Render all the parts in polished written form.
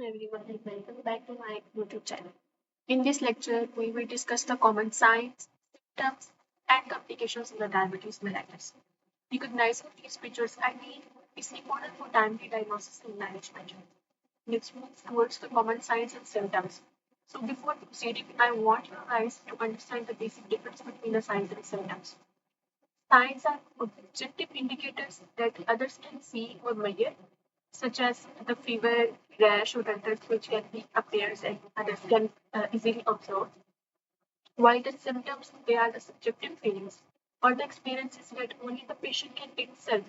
everyone and welcome back to my YouTube channel. In this lecture, we will discuss the common signs, symptoms, and complications of the diabetes mellitus. Recognizing these features early is important for timely diagnosis and management. Let's move towards the common signs and symptoms. So before proceeding, I want you guys to understand the basic difference between the signs and symptoms. Signs are objective indicators that others can see or measure, such as the fever, rash, or redness, which can be appears and others can easily observe. While the symptoms, they are the subjective feelings or the experiences that only the patient can itself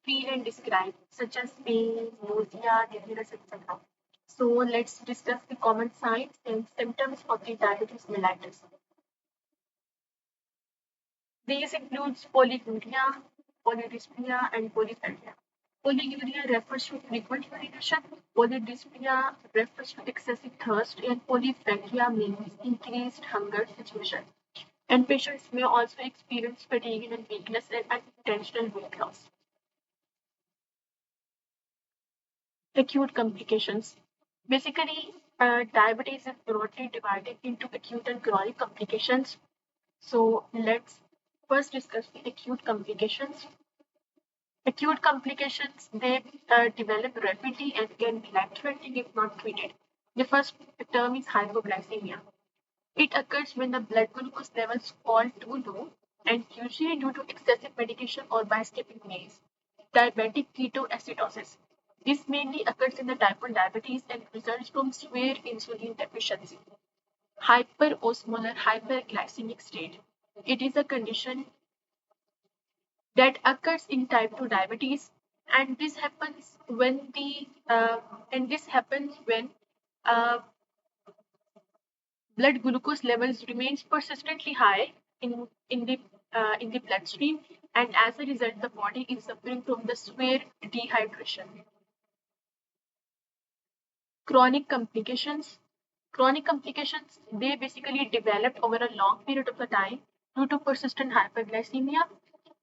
feel and describe, such as pain, nausea, dizziness, etc. So let's discuss the common signs and symptoms of the diabetes mellitus. These includes polyuria, polydysphia, and polyphagia. Polyuria refers to frequent urination, polydysphia refers to excessive thirst, and polyphagia means increased hunger situation. And patients may also experience fatigue and weakness and unintentional weight loss. Acute complications. Basically, diabetes is broadly divided into acute and chronic complications. So let's first discuss the acute complications. Acute complications, they develop rapidly and can be life-threatening if not treated. The first term is hypoglycemia. It occurs when the blood glucose levels fall too low and usually due to excessive medication or by skipping meals. Diabetic ketoacidosis. This mainly occurs in the type 1 diabetes and results from severe insulin deficiency. Hyperosmolar hyperglycemic state. It is a condition that occurs in type 2 diabetes, and this happens when uh, blood glucose levels remains persistently high in the bloodstream, and as a result the body is suffering from the severe dehydration. Chronic complications, they basically developed over a long period of the time due to persistent hyperglycemia,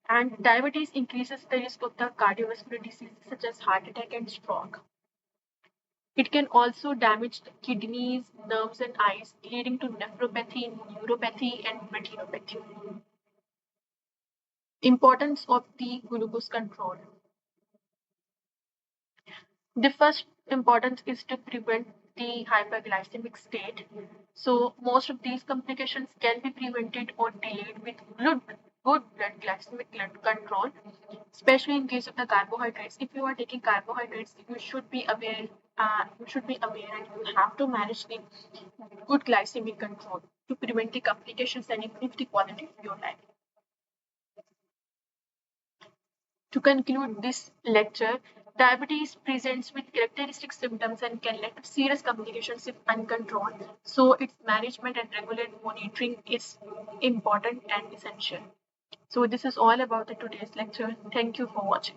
and diabetes increases the risk of the cardiovascular diseases such as heart attack and stroke. It can also damage the kidneys, nerves, and eyes, leading to nephropathy, neuropathy, and retinopathy. Importance of the glucose control. The first importance is to prevent the hyperglycemic state. So most of these complications can be prevented or delayed with good blood glycemic control, especially in case of the carbohydrates. If you are taking carbohydrates, you should be aware. And you have to manage the good glycemic control to prevent the complications and improve the quality of your life. To conclude this lecture, diabetes presents with characteristic symptoms and can lead to serious complications if uncontrolled. So, its management and regular monitoring is important and essential. So, this is all about the today's lecture. Thank you for watching.